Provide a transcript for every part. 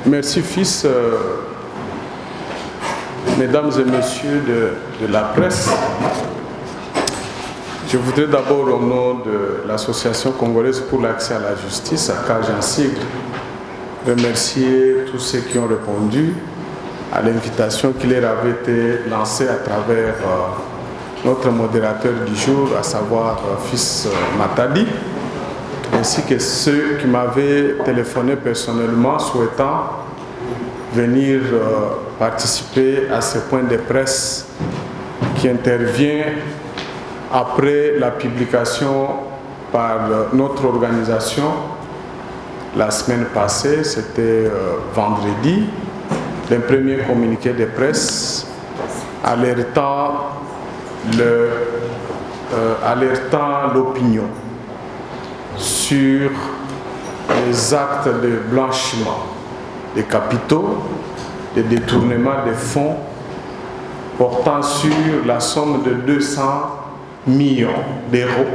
Merci, fils. Mesdames et messieurs de la presse, je voudrais d'abord, au nom de l'Association congolaise pour l'accès à la justice, ACAJ en sigle, remercier tous ceux qui ont répondu à l'invitation qui leur avait été lancée à travers notre modérateur du jour, à savoir fils Matadi, ainsi que ceux qui m'avaient téléphoné personnellement souhaitant venir participer à ce point de presse qui intervient après la publication par notre organisation la semaine passée, c'était vendredi, d'un premier communiqué de presse alertant l'opinion sur les actes de blanchiment des capitaux, de détournement des fonds portant sur la somme de 200 millions d'euros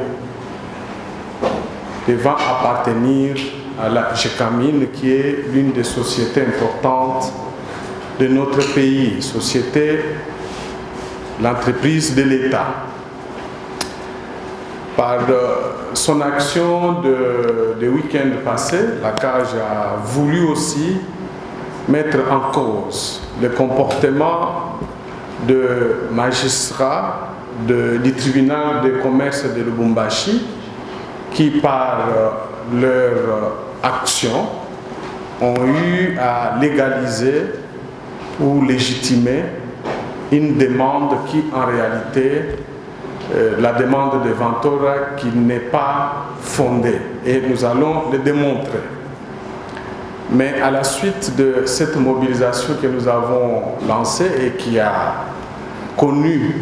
devant appartenir à la GECAMIN, qui est l'une des sociétés importantes de notre pays, l'entreprise de l'État. Par son action de week-end passé, la CAJ a voulu aussi mettre en cause le comportement de magistrats du tribunal de commerce de Lubumbashi qui, par leur action, ont eu à légaliser ou légitimer une demande qui, en réalité, la demande de Ventura qui n'est pas fondée. Et nous allons le démontrer. Mais à la suite de cette mobilisation que nous avons lancée et qui a connu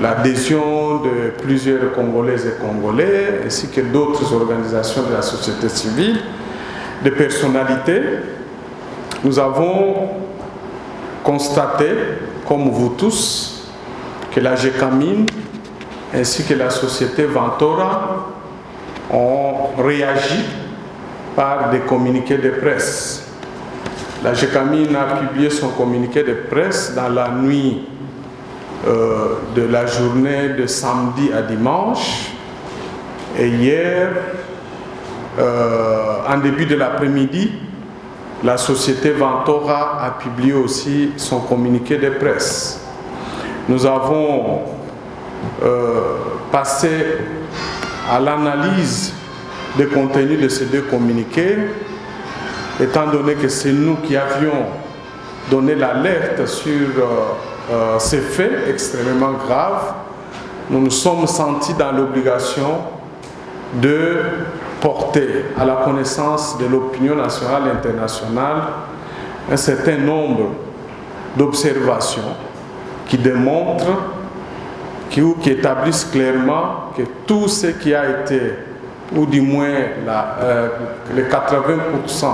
l'adhésion de plusieurs Congolaises et Congolais, ainsi que d'autres organisations de la société civile, de personnalités, nous avons constaté, comme vous tous, que la GECAMIN ainsi que la société Ventura ont réagi par des communiqués de presse. La GECAMIN a publié son communiqué de presse dans la nuit de la journée de samedi à dimanche, et hier, en début de l'après-midi, la société Ventura a publié aussi son communiqué de presse. Nous avons passé à l'analyse des contenus de ces deux communiqués, étant donné que c'est nous qui avions donné l'alerte sur ces faits extrêmement graves. Nous nous sommes sentis dans l'obligation de porter à la connaissance de l'opinion nationale et internationale un certain nombre d'observations qui démontrent, qui établissent clairement que tout ce qui a été, ou du moins les 80%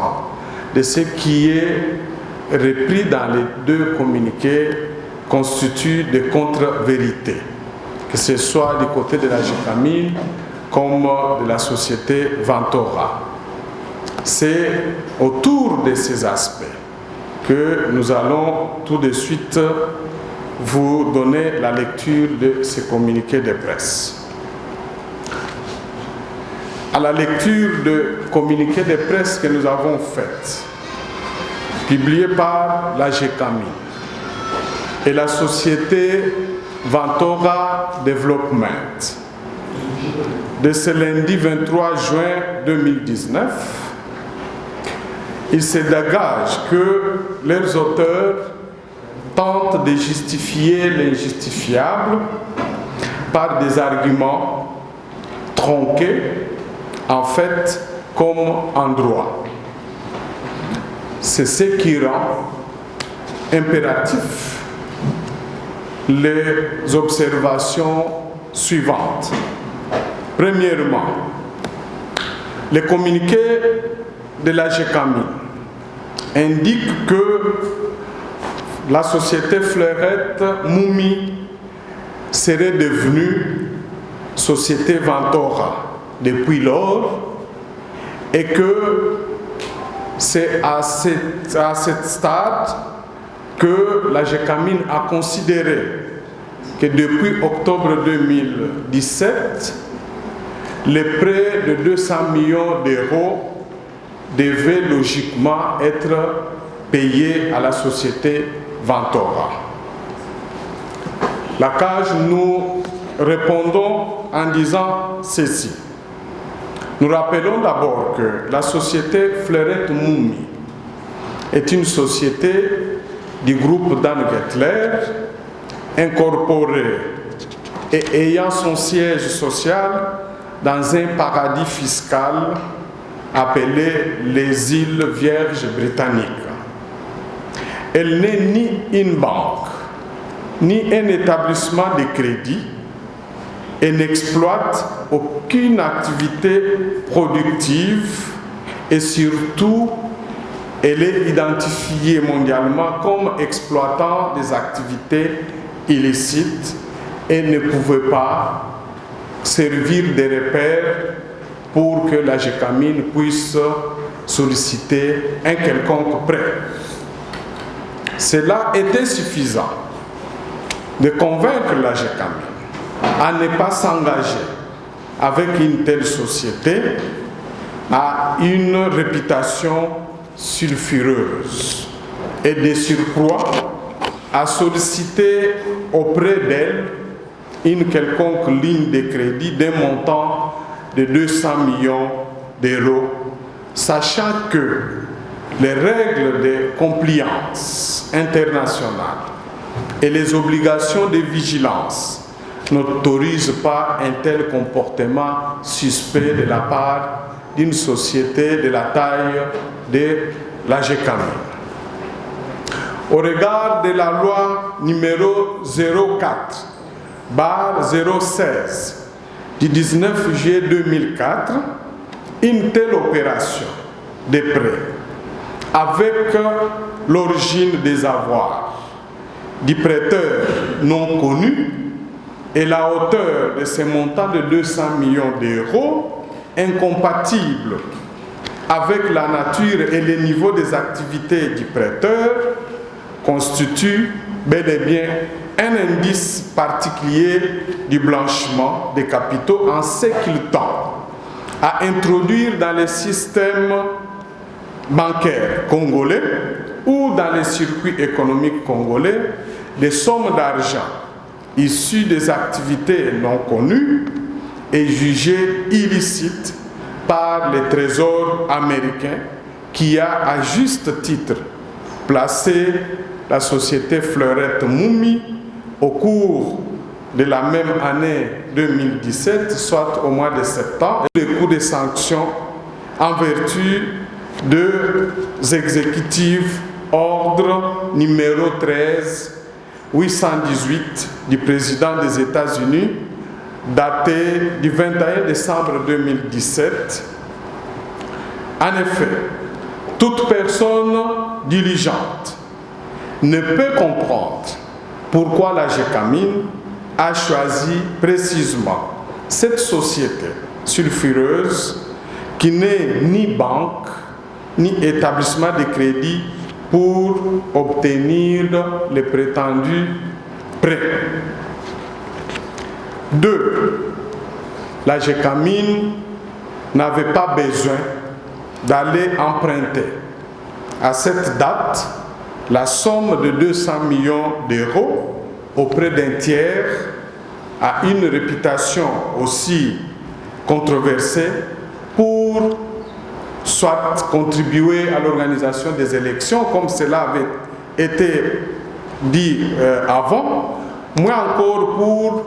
de ce qui est repris dans les deux communiqués constitue des contre-vérités, que ce soit du côté de la GECAMIN comme de la société Ventura. C'est autour de ces aspects que nous allons tout de suite vous donner la lecture de ces communiqués de presse. À la lecture de communiqués de presse que nous avons faits, publiés par la GECAMIN et la société Ventura Development, de ce lundi 23 juin 2019, il se dégage que leurs auteurs tentent de justifier l'injustifiable par des arguments tronqués, en fait, comme en droit. C'est ce qui rend impératif les observations suivantes. Premièrement, le communiqué de la GECAMIN indique que la société Fleurette Moumi serait devenue société Ventura depuis lors et que C'est à cet stade que la GECAMIN a considéré que depuis octobre 2017, les prêts de 200 millions d'euros devaient logiquement être payés à la société Ventora. La CAGE, nous répondons en disant ceci. Nous rappelons d'abord que la société Fleurette Moumi est une société du groupe Dan Gettler, incorporée et ayant son siège social dans un paradis fiscal appelé les îles Vierges britanniques. Elle n'est ni une banque, ni un établissement de crédit et n'exploite aucune activité productive et surtout, elle est identifiée mondialement comme exploitant des activités illicites et ne pouvait pas servir de repère pour que la GECAMIN puisse solliciter un quelconque prêt. Cela était suffisant de convaincre la GECAMIN à ne pas s'engager avec une telle société à une réputation sulfureuse et de surcroît à solliciter auprès d'elle une quelconque ligne de crédit d'un montant de 200 millions d'euros, sachant que les règles de compliance internationale et les obligations de vigilance n'autorisent pas un tel comportement suspect de la part d'une société de la taille de la GECAMIN. Au regard de la loi numéro 04/016 du 19 juillet 2004, une telle opération de prêt avec l'origine des avoirs du prêteur non connu et la hauteur de ce montant de 200 millions d'euros incompatible avec la nature et le niveau des activités du prêteur constitue bel et bien un indice particulier du blanchiment des capitaux en ce qu'il tend à introduire dans les systèmes bancaires congolais ou dans les circuits économiques congolais des sommes d'argent issues des activités non connues et jugées illicites par les trésors américains qui a à juste titre placé la société Fleurette Moumi au cours de la même année 2017, soit au mois de septembre, le coût des sanctions en vertu des exécutifs ordre numéro 13/818 du président des États-Unis, daté du 21 décembre 2017. En effet, toute personne diligente ne peut comprendre pourquoi la GECAMIN a choisi précisément cette société sulfureuse qui n'est ni banque ni établissement de crédit pour obtenir les prétendus prêts. 2. La GECAMIN n'avait pas besoin d'aller emprunter à cette date la somme de 200 millions d'euros auprès d'un tiers à une réputation aussi controversée pour soit contribuer à l'organisation des élections, comme cela avait été dit avant, moins encore pour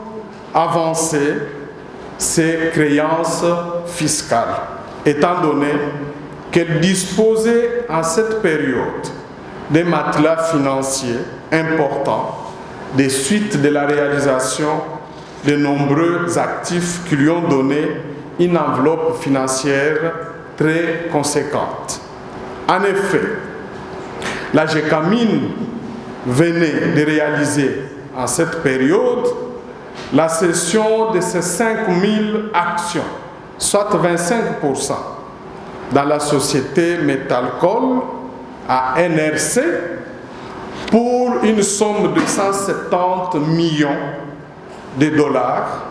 avancer ses créances fiscales, étant donné qu'elle disposait en cette période des matelas financiers importants des suites de la réalisation de nombreux actifs qui lui ont donné une enveloppe financière très conséquente. En effet, la GECAMIN venait de réaliser en cette période la cession de ces 5000 actions, soit 25% dans la société Métalcol à NRC pour une somme de 170 millions de dollars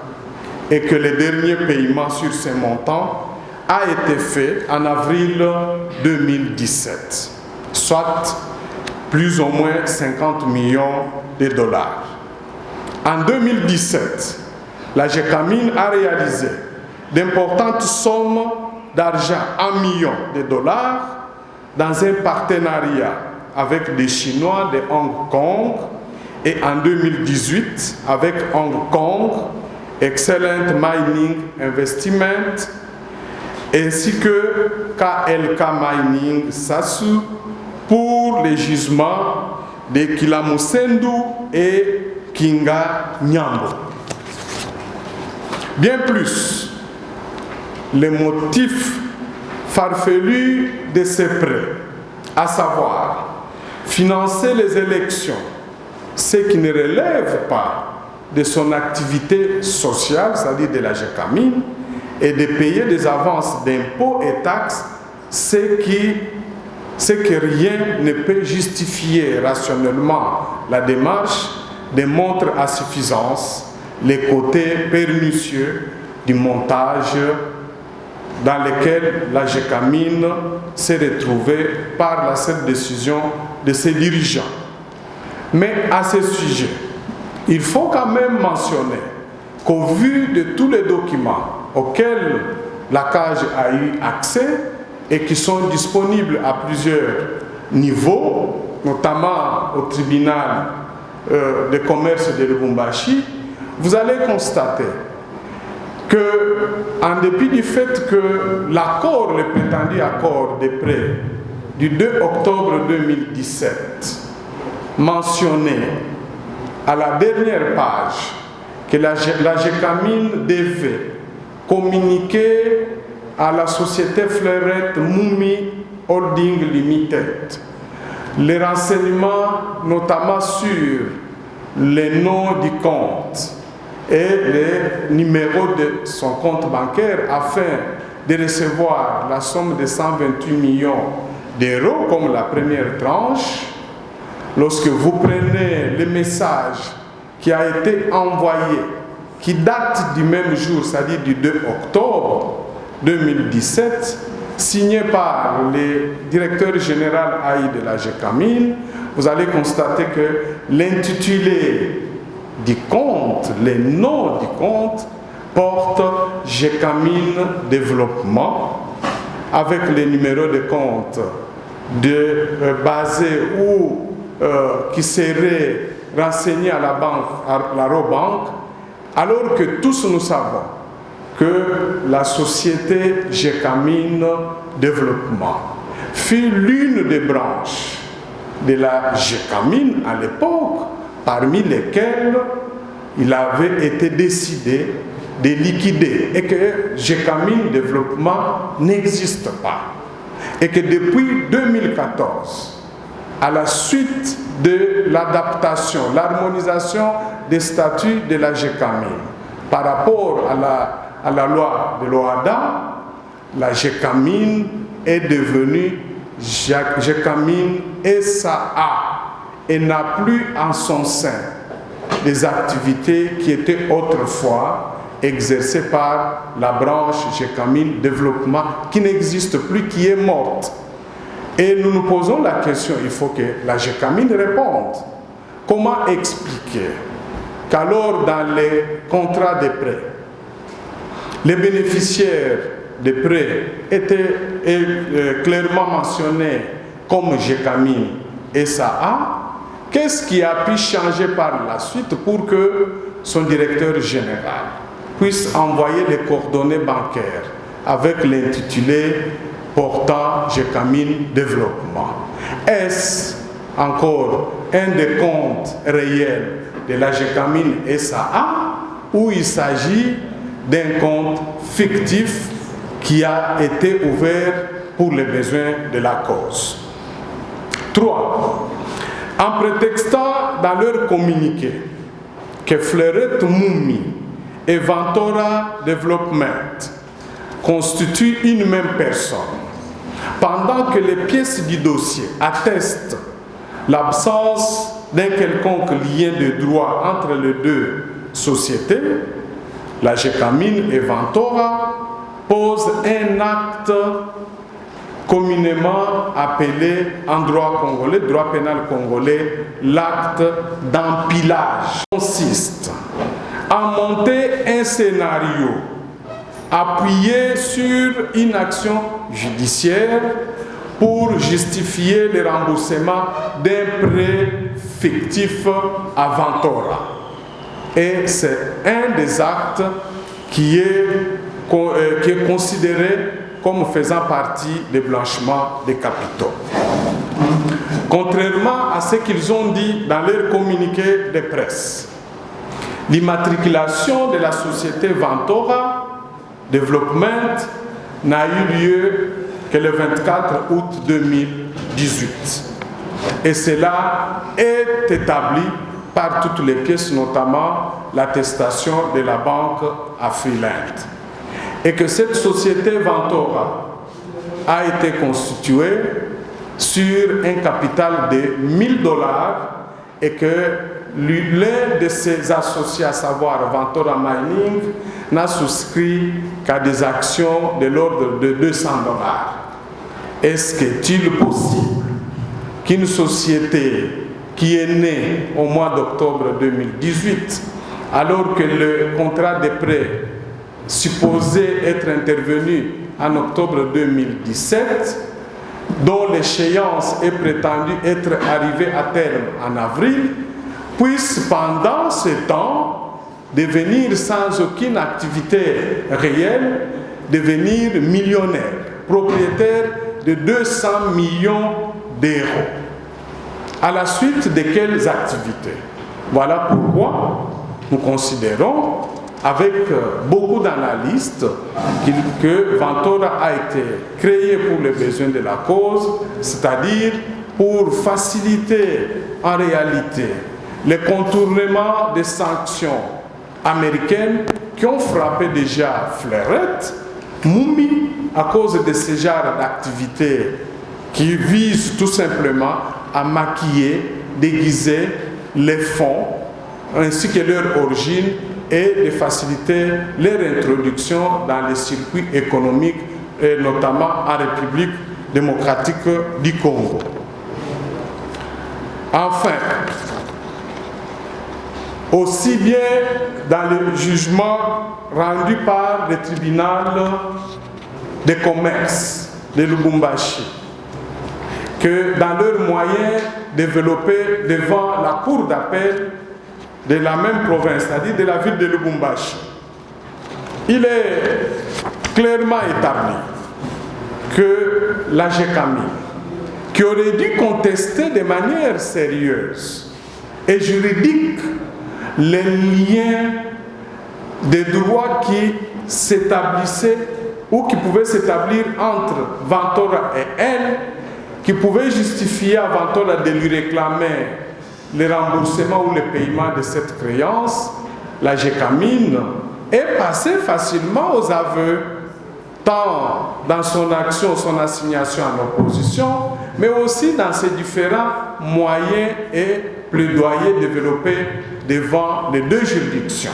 et que le dernier paiement sur ces montants a été fait en avril 2017, soit plus ou moins 50 millions de dollars. En 2017, la GECAMIN a réalisé d'importantes sommes d'argent en millions de dollars dans un partenariat avec des Chinois de Hong Kong et en 2018 avec Hong Kong Excellent Mining Investment ainsi que KLK Mining Sasu pour les gisements de Kilamusendu et Kinga Nyambo. Bien plus, les motifs farfelus de ces prêts, à savoir financer les élections, ce qui ne relève pas de son activité sociale, c'est-à-dire de la GECAMIN, et de payer des avances d'impôts et taxes, ce que rien ne peut justifier rationnellement la démarche, démontre à suffisance les côtés pernicieux du montage dans lequel la GECAMIN s'est retrouvée par la seule décision de ses dirigeants. Mais à ce sujet, il faut quand même mentionner qu'au vu de tous les documents auxquels la CAGE a eu accès et qui sont disponibles à plusieurs niveaux, notamment au tribunal de commerce de Lubumbashi, vous allez constater que, en dépit du fait que l'accord, le prétendu accord de prêt du 2 octobre 2017 mentionnait à la dernière page que la GECAMIN devait communiquer à la société Fleurette Mumi Holding Limited les renseignements notamment sur les noms du compte et les numéros de son compte bancaire afin de recevoir la somme de 128 millions d'euros comme la première tranche. Lorsque vous prenez le message qui a été envoyé, qui date du même jour, c'est-à-dire du 2 octobre 2017, signé par le directeur général AI de la GECAMIN, vous allez constater que l'intitulé du compte, les noms du compte, porte GECAMIN Développement, avec les numéros de compte basés ou qui seraient renseignés à la banque, à la Robank, alors que tous nous savons que la société GECAMIN Développement fut l'une des branches de la GECAMIN à l'époque, parmi lesquelles il avait été décidé de liquider et que GECAMIN Développement n'existe pas. Et que depuis 2014, à la suite de l'adaptation, l'harmonisation des statuts de la GECAMIN par rapport à la loi de l'OHADA, la GECAMIN est devenue GECAMIN SA et n'a plus en son sein des activités qui étaient autrefois exercées par la branche GECAMIN Développement qui n'existe plus, qui est morte. Et nous nous posons la question, il faut que la GECAMIN réponde. Comment expliquer qu'alors dans les contrats de prêt, les bénéficiaires des prêts étaient clairement mentionnés comme GECAMIN SA, qu'est-ce qui a pu changer par la suite pour que son directeur général puisse envoyer les coordonnées bancaires avec l'intitulé portant GECAMIN Développement? Est-ce encore un des comptes réels de la GECAMIN SA ou il s'agit d'un compte fictif qui a été ouvert pour les besoins de la cause? 3. En prétextant dans leur communiqué que Fleurette Mumi et Ventura Development constituent une même personne pendant que les pièces du dossier attestent l'absence d'un quelconque lien de droit entre les deux sociétés, la GECAMIN et Ventora posent un acte communément appelé en droit congolais, droit pénal congolais, l'acte d'empilage. Consiste à monter un scénario appuyé sur une action judiciaire pour justifier le remboursement d'un prêt fictif à Ventora. Et c'est un des actes qui est considéré comme faisant partie des blanchiments des capitaux. Contrairement à ce qu'ils ont dit dans leur communiqué de presse, l'immatriculation de la société Ventora Development n'a eu lieu que le 24 août 2018. Et cela est établi par toutes les pièces, notamment l'attestation de la banque à Freeland. Et que cette société Ventora a été constituée sur un capital de $1000 et que l'un de ses associés, à savoir Ventora Mining, n'a souscrit qu'à des actions de l'ordre de $200. Est-ce qu'il est possible qu'une société qui est née au mois d'octobre 2018, alors que le contrat de prêt supposé être intervenu en octobre 2017, dont l'échéance est prétendue être arrivée à terme en avril, puisse pendant ce temps devenir sans aucune activité réelle, devenir millionnaire, propriétaire de 200 millions d'euros. À la suite de quelles activités? Voilà pourquoi nous considérons, avec beaucoup d'analystes, que Ventora a été créé pour les besoins de la cause, c'est-à-dire pour faciliter en réalité le contournement des sanctions américaines qui ont frappé déjà Fleurette, Moumi, à cause de ce genre d'activités qui visent tout simplement à maquiller, déguiser les fonds ainsi que leur origine et de faciliter leur introduction dans les circuits économiques, et notamment en République démocratique du Congo. Enfin, aussi bien dans le jugement rendu par le tribunal de commerce de Lubumbashi, que dans leurs moyens développés devant la cour d'appel de la même province, c'est-à-dire de la ville de Lubumbashi, il est clairement établi que la GECAMIN, qui aurait dû contester de manière sérieuse et juridique les liens de droit qui s'établissaient ou qui pouvaient s'établir entre Ventora et elle, qui pouvaient justifier à Ventora de lui réclamer le remboursement ou le paiement de cette créance, la GECAMIN est passée facilement aux aveux, tant dans son action, son assignation en opposition, mais aussi dans ses différents moyens et plaidoyers développés devant les deux juridictions.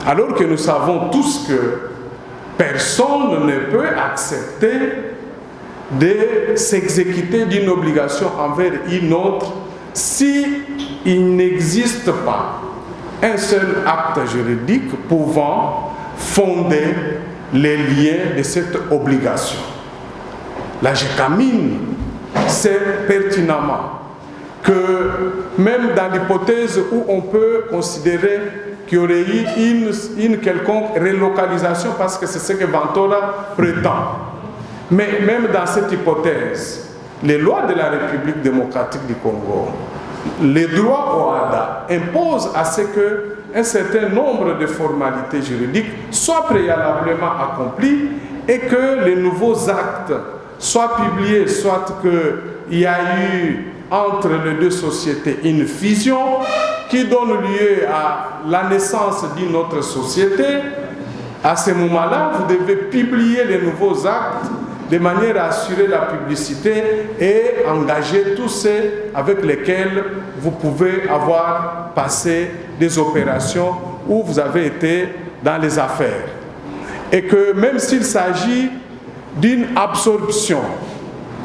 Alors que nous savons tous que personne ne peut accepter de s'exécuter d'une obligation envers une autre si il n'existe pas un seul acte juridique pouvant fonder les liens de cette obligation. La GECAMIN sait pertinemment que même dans l'hypothèse où on peut considérer qu'il y aurait eu une quelconque relocalisation, parce que c'est ce que Ventora prétend, mais même dans cette hypothèse, les lois de la République démocratique du Congo, les droits au OHADA imposent à ce qu'un certain nombre de formalités juridiques soient préalablement accomplies et que les nouveaux actes soient publiés, soit qu'il y a eu entre les deux sociétés une fusion qui donne lieu à la naissance d'une autre société. À ce moment-là, vous devez publier les nouveaux actes de manière à assurer la publicité et engager tous ceux avec lesquels vous pouvez avoir passé des opérations où vous avez été dans les affaires. Et que même s'il s'agit d'une absorption,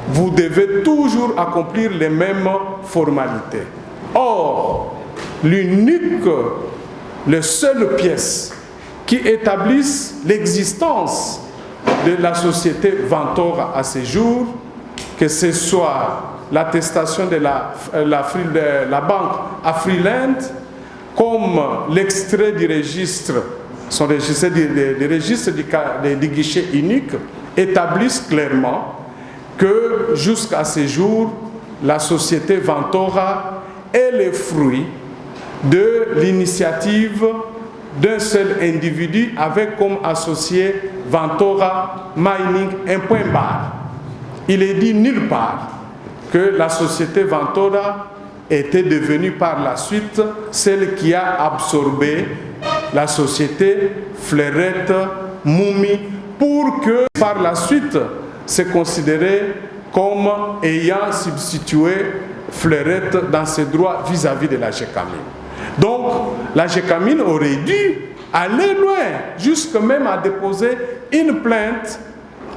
vous devez toujours accomplir les mêmes formalités. Or, les seules pièces qui établissent l'existence de la société Vantora à ce jour, que ce soit l'attestation de la banque Afriland, comme l'extrait du registre, son registre, des registres du guichet unique, établissent clairement que jusqu'à ce jour, la société Vantora est le fruit de l'initiative d'un seul individu avec comme associé Vantora Mining, un point barre. Il est dit nulle part que la société Vantora était devenue par la suite celle qui a absorbé la société Fleurette Moumi pour que par la suite c'est considéré comme ayant substitué Fleurette dans ses droits vis-à-vis de la GECAMIN. Donc, la GECAMIN aurait dû aller loin, jusque même à déposer une plainte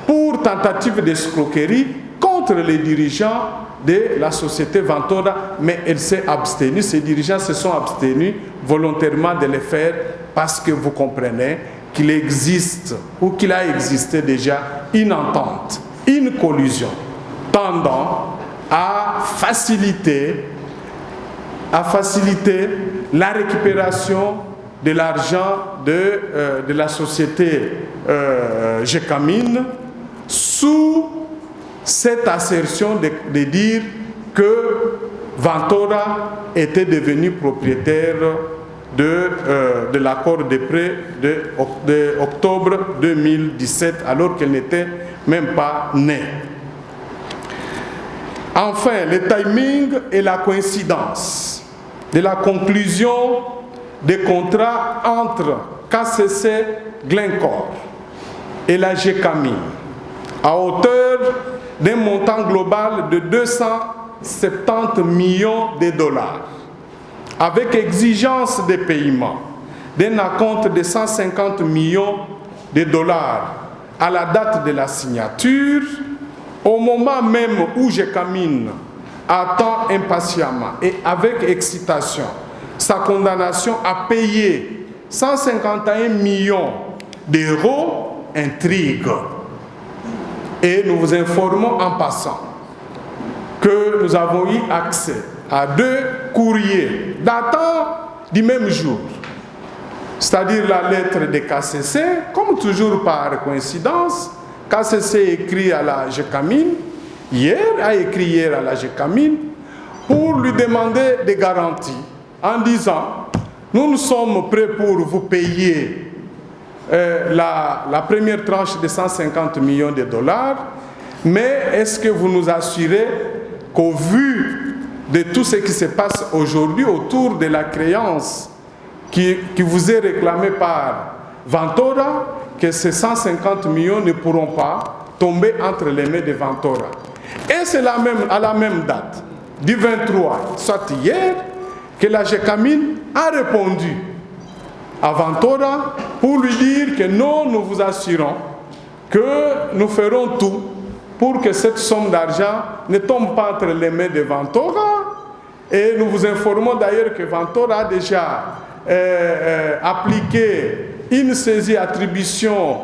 pour tentative d'escroquerie contre les dirigeants de la société Vantora, mais elle s'est abstenue, ces dirigeants se sont abstenus volontairement de le faire parce que vous comprenez qu'il existe ou qu'il a existé déjà une entente, une collusion tendant à faciliter la récupération de l'argent de la société GECAMIN sous cette assertion de dire que Vantora était devenu propriétaire de l'accord de prêt d'octobre 2017 alors qu'elle n'était même pas née. Enfin, le timing et la coïncidence de la conclusion des contrats entre KCC Glencore et la GECAMIN à hauteur d'un montant global de 270 millions de dollars avec exigence de paiement d'un acompte de 150 millions de dollars à la date de la signature, au moment même où GECAMIN attend impatiemment et avec excitation sa condamnation à payer 151 millions d'euros, intrigue. Et nous vous informons en passant que nous avons eu accès à 2 courriers datant du même jour, c'est-à-dire la lettre de KCC, comme toujours par coïncidence. KCC écrit à la GECAMIN, a écrit hier à la GECAMIN pour lui demander des garanties en disant nous sommes prêts pour vous payer la première tranche de 150 millions de dollars, mais est-ce que vous nous assurez qu'au vu de tout ce qui se passe aujourd'hui autour de la créance qui vous est réclamée par Vantora, que ces 150 millions ne pourront pas tomber entre les mains de Vantora. Et c'est à la même date, du 23, soit hier, que la GECAMIN a répondu à Vantora pour lui dire que non, nous vous assurons que nous ferons tout pour que cette somme d'argent ne tombe pas entre les mains de Vantora. Et nous vous informons d'ailleurs que Vantora a déjà appliqué une saisie-attribution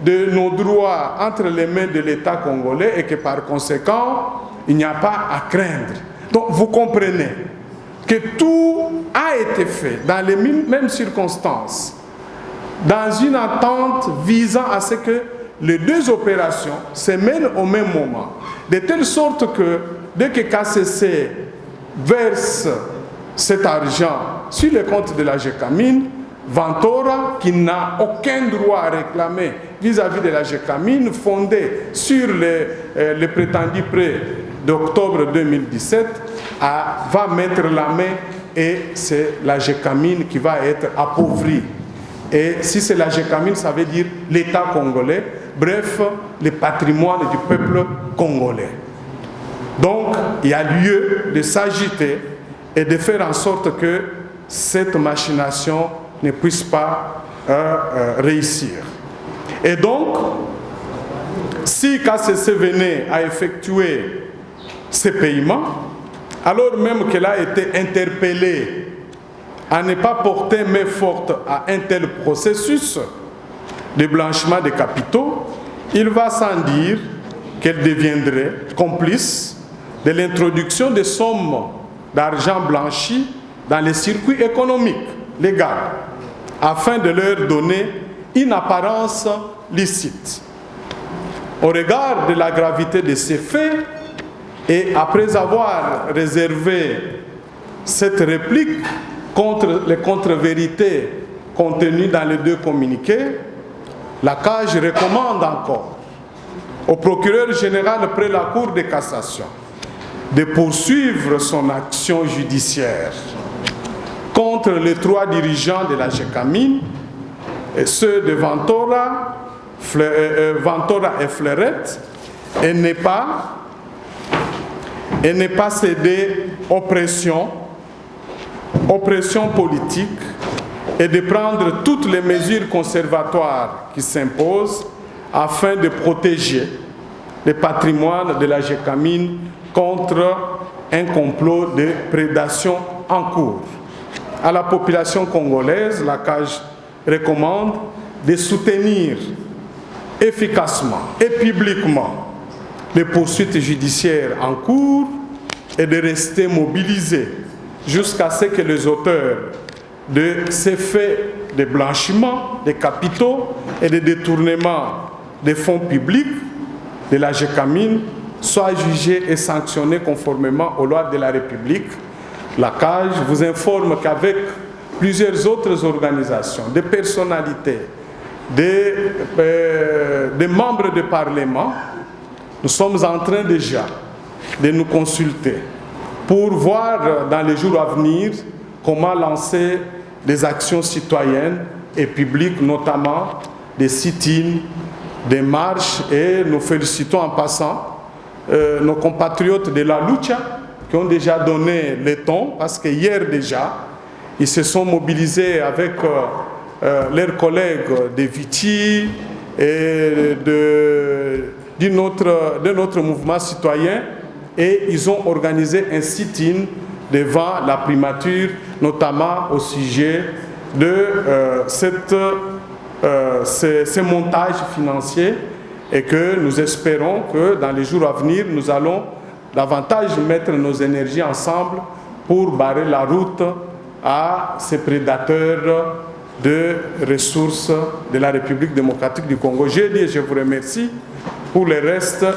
de nos droits entre les mains de l'État congolais et que par conséquent, il n'y a pas à craindre. Donc vous comprenez que tout a été fait dans les mêmes circonstances, dans une attente visant à ce que les 2 opérations se mènent au même moment, de telle sorte que dès que KCC verse cet argent sur le compte de la GECAMIN, Vantora, qui n'a aucun droit à réclamer vis-à-vis de la GECAMIN, fondé sur le prétendu prêt d'octobre 2017, va mettre la main et c'est la GECAMIN qui va être appauvrie. Et si c'est la GECAMIN, ça veut dire l'État congolais, bref, le patrimoine du peuple congolais. Donc, il y a lieu de s'agiter et de faire en sorte que cette machination ne puisse pas réussir. Et donc, si KCC venait à effectuer ces paiements, alors même qu'elle a été interpellée à ne pas porter main forte à un tel processus de blanchiment des capitaux, il va sans dire qu'elle deviendrait complice de l'introduction des sommes d'argent blanchi dans les circuits économiques légaux, afin de leur donner une apparence licite. Au regard de la gravité de ces faits, et après avoir réservé cette réplique contre les contre-vérités contenues dans les deux communiqués, la CAJ recommande encore au procureur général près la Cour de cassation de poursuivre son action judiciaire contre les 3 dirigeants de la GECAMIN, et ceux de Ventura et Fleurette, et ne pas céder aux pressions politiques et de prendre toutes les mesures conservatoires qui s'imposent afin de protéger le patrimoine de la GECAMIN contre un complot de prédation en cours. À la population congolaise, la CAJ recommande de soutenir efficacement et publiquement les poursuites judiciaires en cours et de rester mobilisés jusqu'à ce que les auteurs de ces faits de blanchiment des capitaux et de détournement des fonds publics de la GECAMIN soient jugés et sanctionnés conformément aux lois de la République. La CAJ vous informe qu'avec plusieurs autres organisations, des personnalités, des membres du Parlement, nous sommes en train déjà de nous consulter pour voir dans les jours à venir comment lancer des actions citoyennes et publiques, notamment des sit-ins, des marches, et nous félicitons en passant nos compatriotes de la lucha qui ont déjà donné le ton, parce que hier déjà, ils se sont mobilisés avec leurs collègues de Vichy et de notre mouvement citoyen, et ils ont organisé un sit-in devant la primature, notamment au sujet de ces montages financiers, et que nous espérons que dans les jours à venir, nous allons davantage mettre nos énergies ensemble pour barrer la route à ces prédateurs de ressources de la République démocratique du Congo. J'ai dit et je vous remercie. Pour le reste,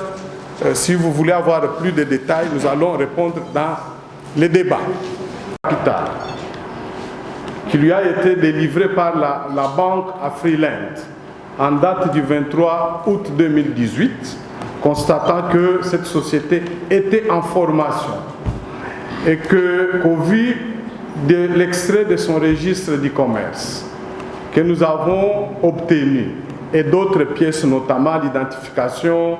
si vous voulez avoir plus de détails, nous allons répondre dans les débats. Capital, qui lui a été délivré par la banque Afriland en date du 23 août 2018, constatant que cette société était en formation et qu'au vu de l'extrait de son registre du commerce que nous avons obtenu et d'autres pièces, notamment l'identification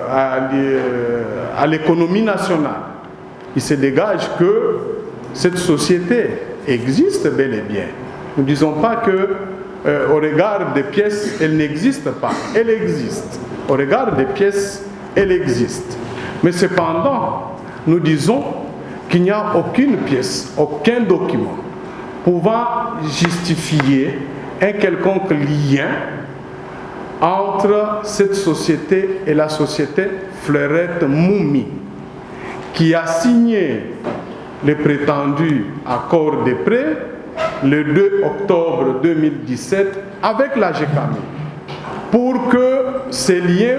à l'économie nationale, il se dégage que cette société existe bel et bien. Nous ne disons pas que au regard des pièces, elle n'existe pas. Elle existe. Au regard des pièces, elle existe. Mais cependant, nous disons qu'il n'y a aucune pièce, aucun document pouvant justifier un quelconque lien entre cette société et la société Fleurette Moumi, qui a signé le prétendu accord de prêt le 2 octobre 2017 avec la GECAMIN, pour que ces liens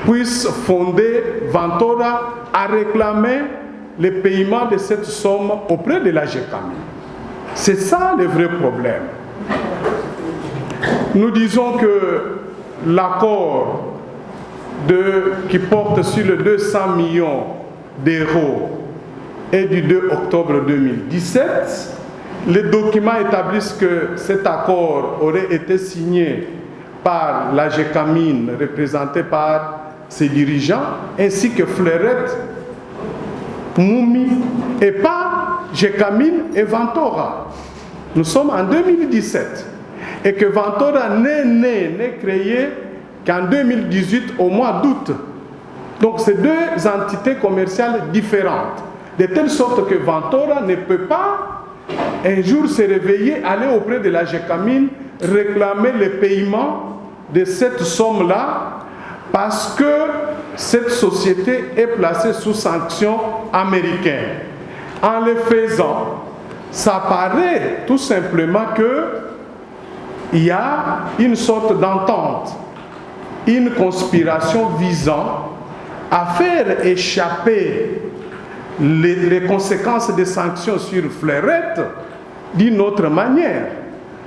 puissent fonder Ventura à réclamer le paiement de cette somme auprès de la GECAMIN. C'est ça le vrai problème. Nous disons que l'accord qui porte sur les 200 millions d'euros est du 2 octobre 2017. Les documents établissent que cet accord aurait été signé par la GECAMIN représentée par ses dirigeants, ainsi que Fleurette, Moumi, et pas GECAMIN et Ventora. Nous sommes en 2017 et que Ventora n'est créé qu'en 2018 au mois d'août. Donc c'est deux entités commerciales différentes, de telle sorte que Ventora ne peut pas un jour se réveiller, aller auprès de la GECAMIN, réclamer le paiement de cette somme-là, parce que cette société est placée sous sanction américaine. En le faisant, ça paraît tout simplement qu'il y a une sorte d'entente, une conspiration visant à faire échapper les conséquences des sanctions sur Fleurette d'une autre manière.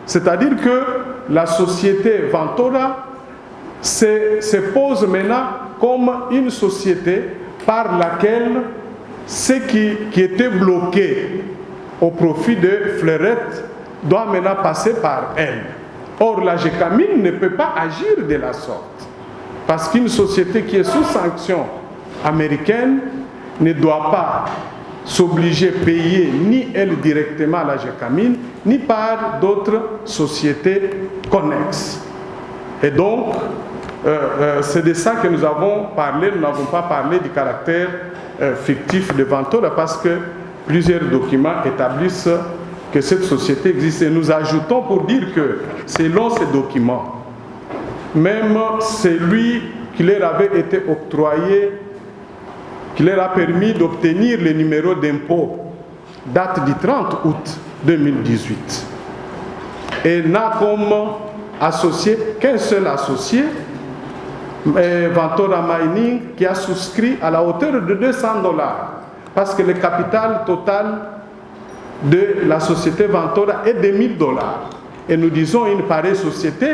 C'est-à-dire que la société Ventora se pose maintenant comme une société par laquelle ce qui était bloqué au profit de Fleurette doit maintenant passer par elle. Or, la GECAMIN ne peut pas agir de la sorte, parce qu'une société qui est sous sanction américaine ne doit pas s'obliger à payer ni elle directement à la GECAMIN, ni par d'autres sociétés connexes. Et donc, c'est de ça que nous avons parlé. Nous n'avons pas parlé du caractère fictif de Ventora, parce que plusieurs documents établissent que cette société existe. Et nous ajoutons pour dire que, selon ces documents, même celui qui leur avait été octroyé, qui leur a permis d'obtenir le numéro d'impôt, date du 30 août 2018. Et n'a comme associé qu'un seul associé, Ventora Mining, qui a souscrit à la hauteur de $200, parce que le capital total de la société Ventora est de $1000. Et nous disons une pareille société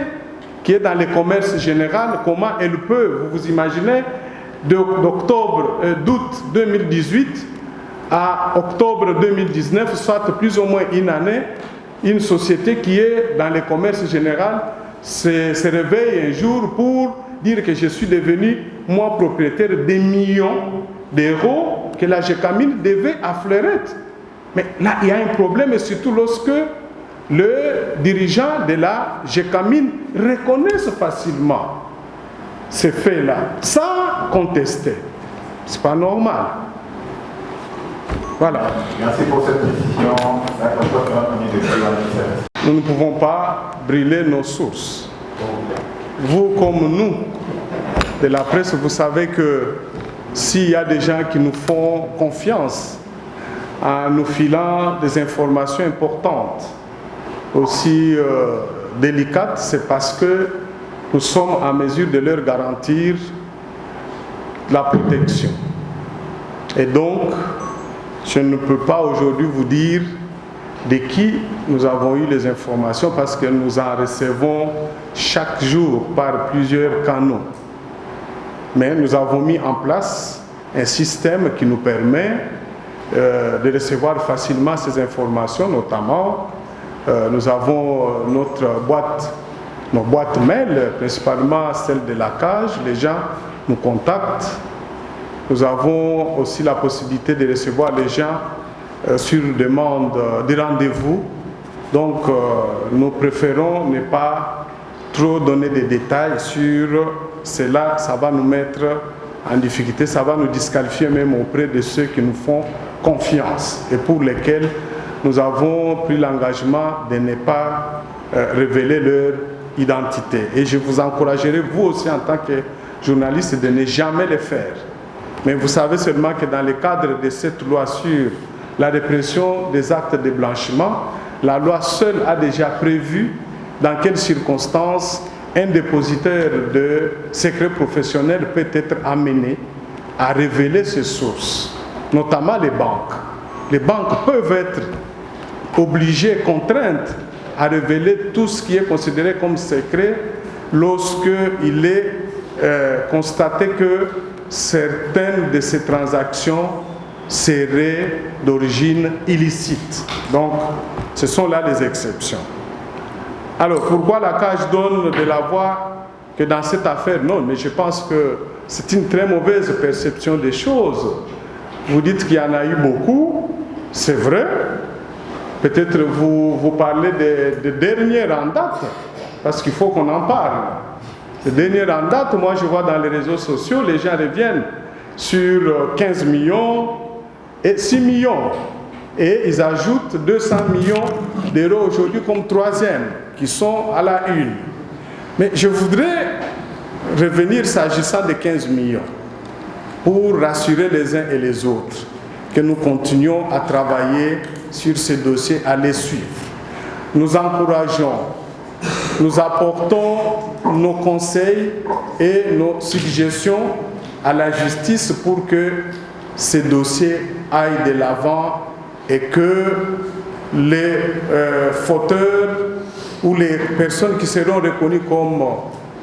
qui est dans le commerce général, comment elle peut, vous imaginez, d'août 2018 à octobre 2019, soit plus ou moins une année, une société qui est dans le commerce général se réveille un jour pour dire que je suis devenu, moi, propriétaire des millions d'euros que la GECAMIN devait à Fleurette. Mais là, il y a un problème, et surtout lorsque le dirigeant de la GECAMIN reconnaisse facilement ces faits-là, sans contester. Ce n'est pas normal. Voilà. Merci pour cette précision. Nous ne pouvons pas brûler nos sources. Vous comme nous, de la presse, vous savez que s'il y a des gens qui nous font confiance en nous filant des informations importantes, aussi délicates, c'est parce que nous sommes en mesure de leur garantir la protection. Et donc, je ne peux pas aujourd'hui vous dire de qui nous avons eu les informations, parce que nous en recevons chaque jour par plusieurs canaux. Mais nous avons mis en place un système qui nous permet de recevoir facilement ces informations, notamment nous avons nos boîtes mail, principalement celle de la cage, les gens nous contactent. Nous avons aussi la possibilité de recevoir les gens sur demande des rendez-vous. Donc nous préférons ne pas trop donner des détails sur cela. Ça va nous mettre en difficulté, ça va nous disqualifier même auprès de ceux qui nous font confiance et pour lesquels nous avons pris l'engagement de ne pas révéler leur identité. Et je vous encouragerai, vous aussi en tant que journaliste, de ne jamais le faire. Mais vous savez seulement que dans le cadre de cette loi sur la répression des actes de blanchiment, la loi seule a déjà prévu dans quelles circonstances un dépositaire de secrets professionnels peut être amené à révéler ses sources, notamment les banques. Les banques peuvent être obligées, contraintes à révéler tout ce qui est considéré comme secret lorsqu'il est constaté que certaines de ces transactions seraient d'origine illicite. Donc, ce sont là les exceptions. Alors, pourquoi la CAJ donne de la voix que dans cette affaire, non, mais je pense que c'est une très mauvaise perception des choses. Vous dites qu'il y en a eu beaucoup, c'est vrai. Peut-être vous parlez des dernières en date, parce qu'il faut qu'on en parle. Les dernières en date, moi je vois dans les réseaux sociaux, les gens reviennent sur 15 millions et 6 millions. Et ils ajoutent 200 millions d'euros aujourd'hui comme troisième, qui sont à la une. Mais je voudrais revenir s'agissant des 15 millions, pour rassurer les uns et les autres que nous continuons à travailler sur ces dossiers, à les suivre. Nous encourageons, nous apportons nos conseils et nos suggestions à la justice pour que ces dossiers aillent de l'avant et que les fauteurs ou les personnes qui seront reconnues comme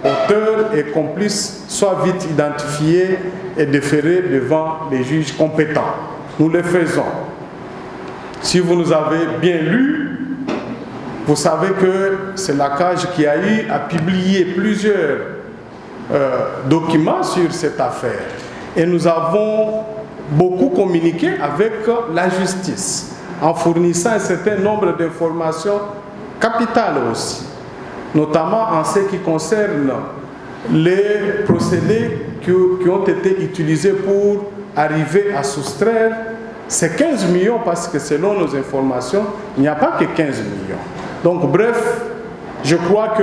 auteurs et complices soient vite identifiés et déférés devant les juges compétents. Nous le faisons. Si vous nous avez bien lu, vous savez que c'est la CAJ qui a eu à publier plusieurs documents sur cette affaire. Et nous avons beaucoup communiqué avec la justice en fournissant un certain nombre d'informations capitales aussi, notamment en ce qui concerne les procédés qui ont été utilisés pour arriver à soustraire ces 15 millions, parce que selon nos informations, il n'y a pas que 15 millions. Donc bref, je crois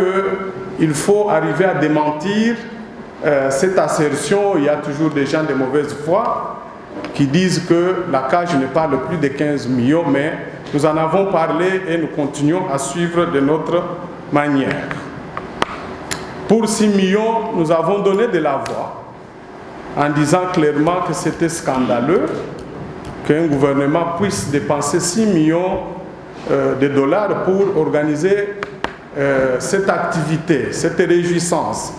qu'il faut arriver à démentir cette assertion. Il y a toujours des gens de mauvaise foi qui disent que la CAJ ne parle plus de 15 millions, mais nous en avons parlé et nous continuons à suivre de notre manière. Pour 6 millions, nous avons donné de la voix en disant clairement que c'était scandaleux qu'un gouvernement puisse dépenser 6 millions de dollars pour organiser cette activité, cette réjouissance,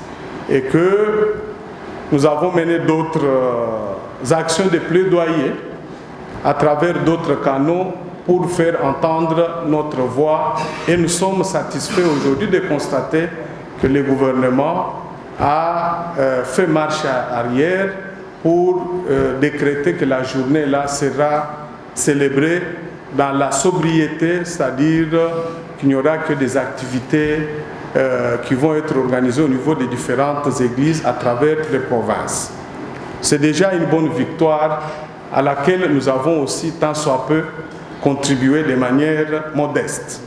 et que nous avons mené d'autres actions de plaidoyer à travers d'autres canaux pour faire entendre notre voix, et nous sommes satisfaits aujourd'hui de constater que le gouvernement a fait marche arrière pour décréter que la journée-là sera célébrée dans la sobriété, c'est-à-dire qu'il n'y aura que des activités qui vont être organisées au niveau des différentes églises à travers les provinces. C'est déjà une bonne victoire à laquelle nous avons aussi, tant soit peu, contribué de manière modeste.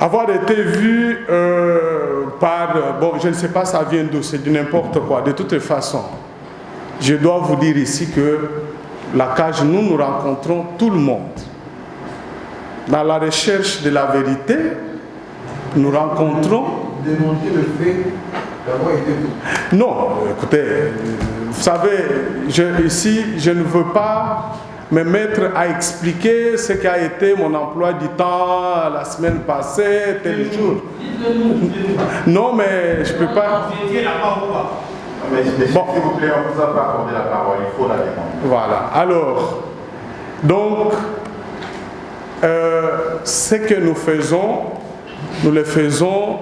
Avoir été vu par... Bon, je ne sais pas ça vient d'où, c'est de n'importe quoi. De toute façon, je dois vous dire ici que la CAJ, nous rencontrons tout le monde. Dans la recherche de la vérité, nous rencontrons... Démontrer le fait d'avoir été vu. Non, écoutez, vous savez, ici, je ne veux pas me mettre à expliquer ce qui a été mon emploi du temps la semaine passée, tel jour. Non, mais je ne peux pas... Mais s'il vous plaît, on ne vous a pas accordé la parole, il faut la défendre. Voilà. Alors, donc, ce que nous faisons, nous le faisons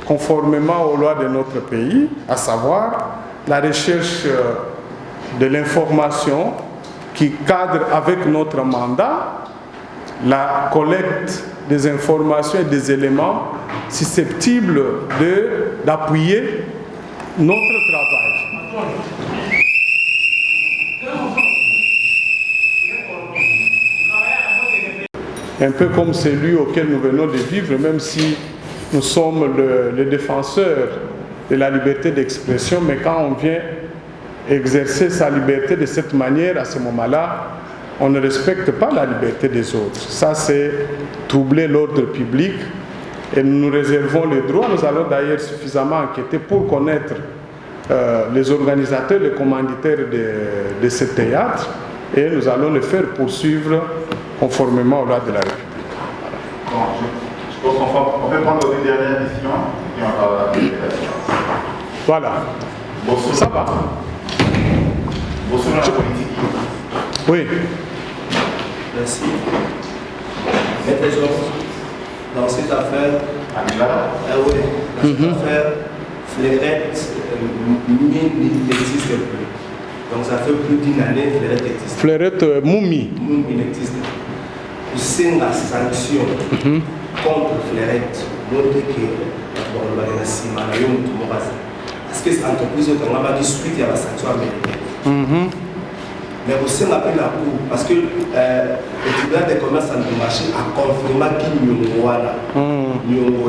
conformément aux lois de notre pays, à savoir la recherche de l'information qui cadre avec notre mandat, la collecte des informations et des éléments susceptibles d'appuyer notre travail. Un peu comme celui auquel nous venons de vivre, même si nous sommes les défenseurs de la liberté d'expression, mais quand on vient exercer sa liberté de cette manière, à ce moment-là, on ne respecte pas la liberté des autres. Ça, c'est troubler l'ordre public et nous nous réservons le droit. Nous allons d'ailleurs suffisamment enquêter pour connaître les organisateurs, les commanditaires de ce théâtre, et nous allons le faire poursuivre conformément aux lois de la République. Bon, je pense qu'on peut prendre une dernière question et on va... Voilà. Bonsoir. Ça va. Bonsoir la politique. Oui. Merci. Maître Georges, dans cette affaire, Anila. oui, dans cette affaire, Fleurette, n'existe plus. Donc ça fait plus d'une année, Fleurette existe. Fleurette Moumi. Moumi n'existe plus. C'est la sanction contre Fleurette. Montre que parce que cette entreprise a dit suite à la sanction américaine. Mais aussi on appelle la cour parce que le tribunal de commerce en marché a confirmé qu'il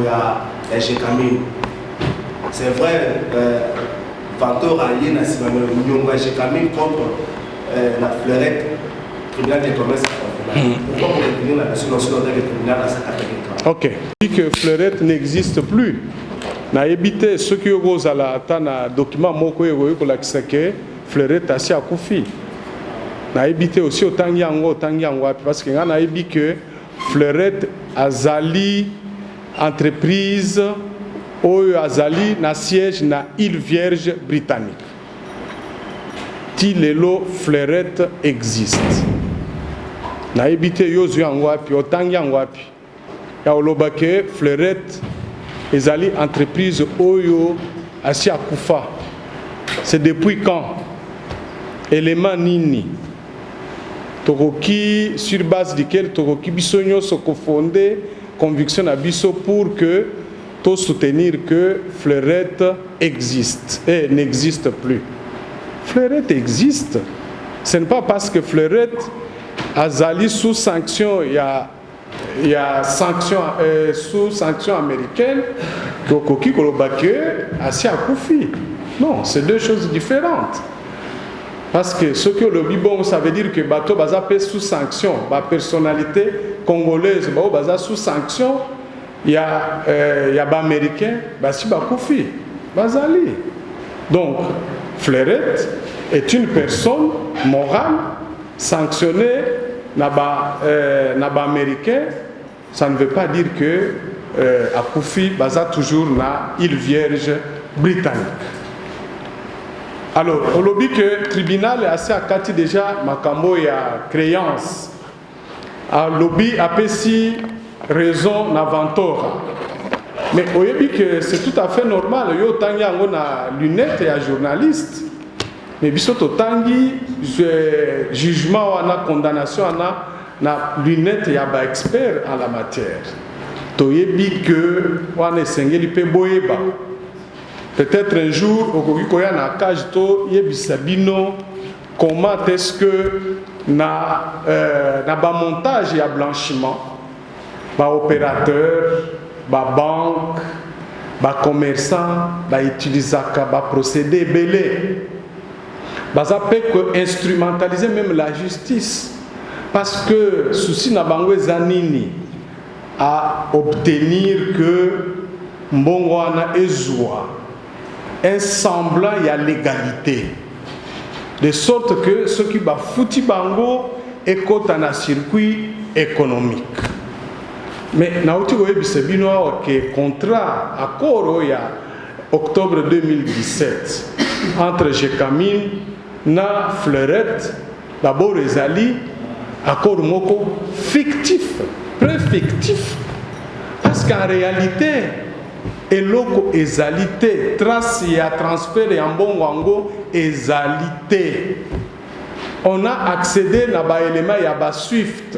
y a Gécamine. C'est vrai, Vantor a lié la Gécamine contre la Fleurette, le tribunal de commerce a confirmé. Pourquoi vous retenez la version nationale du tribunal à sa catégorie? Ok. Dit que Fleurette n'existe plus. Na évité ce qui est à la document moko que Fleurette a si à Koufi. Na évité aussi autant yango parce que on a dit que Fleurette azali entreprise ou azali na siège na île Vierge britannique. Ti lelo Fleurette existe. Na évité yozu yango api autant yango api. Ya olobake Fleurette ezali entreprise oyo asi akufa. C'est depuis quand? Élément nini? Tokoki sur base duquel Tokoki bisonyo se fondé conviction à biso pour que to soutenir que Fleurette existe et n'existe plus. Fleurette existe. Ce n'est pas parce que Fleurette azali sous sanction il y a sanction sous sanction américaine Tokoki kolobake asi akufi. Non, c'est deux choses différentes. Parce que ce que le Bibon, ça veut dire que bateau baza sous sanction, la personnalité congolaise baza sous sanction, il y a américain, si bakoufi, bazali. Donc Fleurette est une personne morale sanctionnée naba américain. Ça ne veut pas dire que akoufi baza toujours na île Vierge britannique. Alors, on l'a dit que le tribunal est assez acati déjà, makambo ya créance. Le lobby a péci raison n'aventora. Mais on dit que c'est tout à fait normal. Yo tangi on a lunettes et un journaliste. Mais bisoto tangi jugement ou na condamnation na lunettes et un expert en la matière. Toyebi que on est sengeli pe boyeba. Peut-être un jour, au Koya na cage to yebisabino comment est-ce que na ba montage et blanchiment, ba opérateur, ba banque, ba commerçant, ba utilisaka, ba procédé belé. Ba ça peut que instrumentaliser même la justice parce que souci na bango zanini à obtenir que mbongo na ezwa un semblant il y a légalité de sorte que ce qui va fouti bango est côté dans un circuit économique. Mais nauti ko ebisebino que contrat accord il y a octobre 2017 entre Gécamine na Fleurette d'abord ezali accord moko fictif, très fictif parce qu'en réalité et loko ezalité trace ya transfert ya mbongo ezalité on a accédé na ba éléments ya ba Swift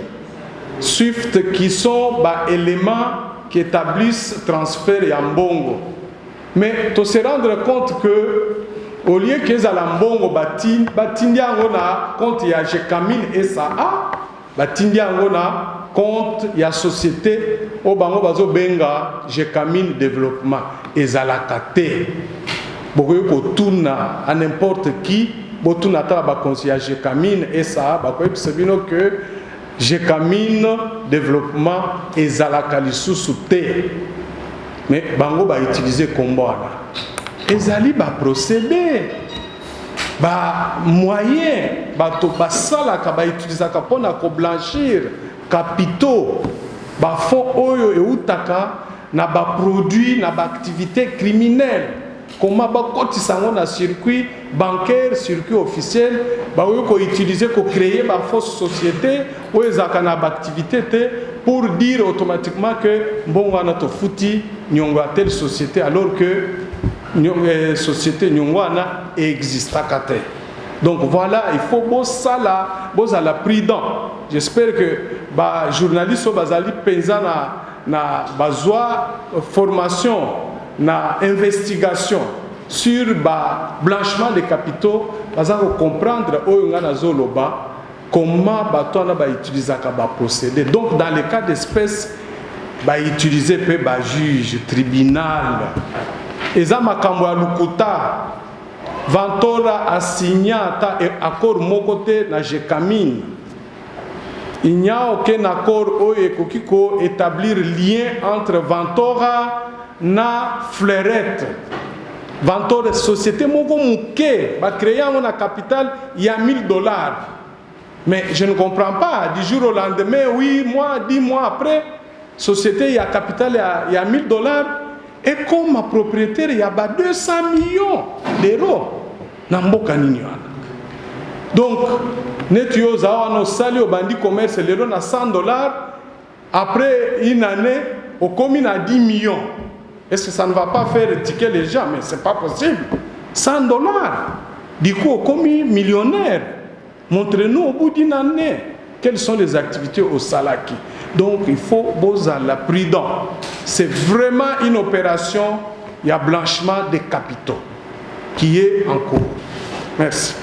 qui sont ba éléments qui établissent transfert ya mbongo mais to se rendre compte que au lieu que za la mbongo batindi yango na compte ya Gécamine SA batindi yango na compte ya société au bango bazo benga Gécamine développement ezalakate bokoyo ko tuna à n'importe qui botuna ta ba conseiller Gécamine SA bakoyo bisebino que Gécamine développement ezalakali sous-souté mais bango ba utiliser kombona ezali ba procédé ba moyen ba to basala ka ba utiliser ka pona ko blanchir capitaux ba fonds oyo eutaka na ba produit na ba activité criminelle comment ba kotisa na circuit bancaire circuit officiel ba oyo ko utiliser ko créer ba fausse société ou ezaka na ba activité pour dire automatiquement que mbongo na to futi nyongo à telle société alors que société nyongwana existe. Donc voilà, il faut bosa la prudent. J'espère que les journalistes bazali penza na bazwa formation na investigation sur le blanchiment des capitaux, bazali comprendre oyongana zoloba comment bato na ba utiliser ba procédé. Donc dans les cas d'espèce ba utiliser pe ba juge tribunal eza makambo ya lukuta Vantora a signé un accord mokote na Jekamine. Il n'y a aucun accord qui peut établir lien entre Vantora na Fleurette. Vantora société moko muke ba créer une capitale il y a $1000. Mais je ne comprends pas du jour au lendemain 10 mois après société il y a capitale il y a $1000. Et comme propriétaire, il y a 200 millions d'euros dans le donc, nous avons salé au bandit commerce, les à $100. Après une année, au commune à 10 millions. Est-ce que ça ne va pas faire tiquer les gens? Mais ce n'est pas possible. $100. Du coup, au commune millionnaire. Montrez-nous au bout d'une année quelles sont les activités au Salaki. Donc, il faut la prudent. C'est vraiment une opération, il y a blanchiment des capitaux qui est en cours. Merci.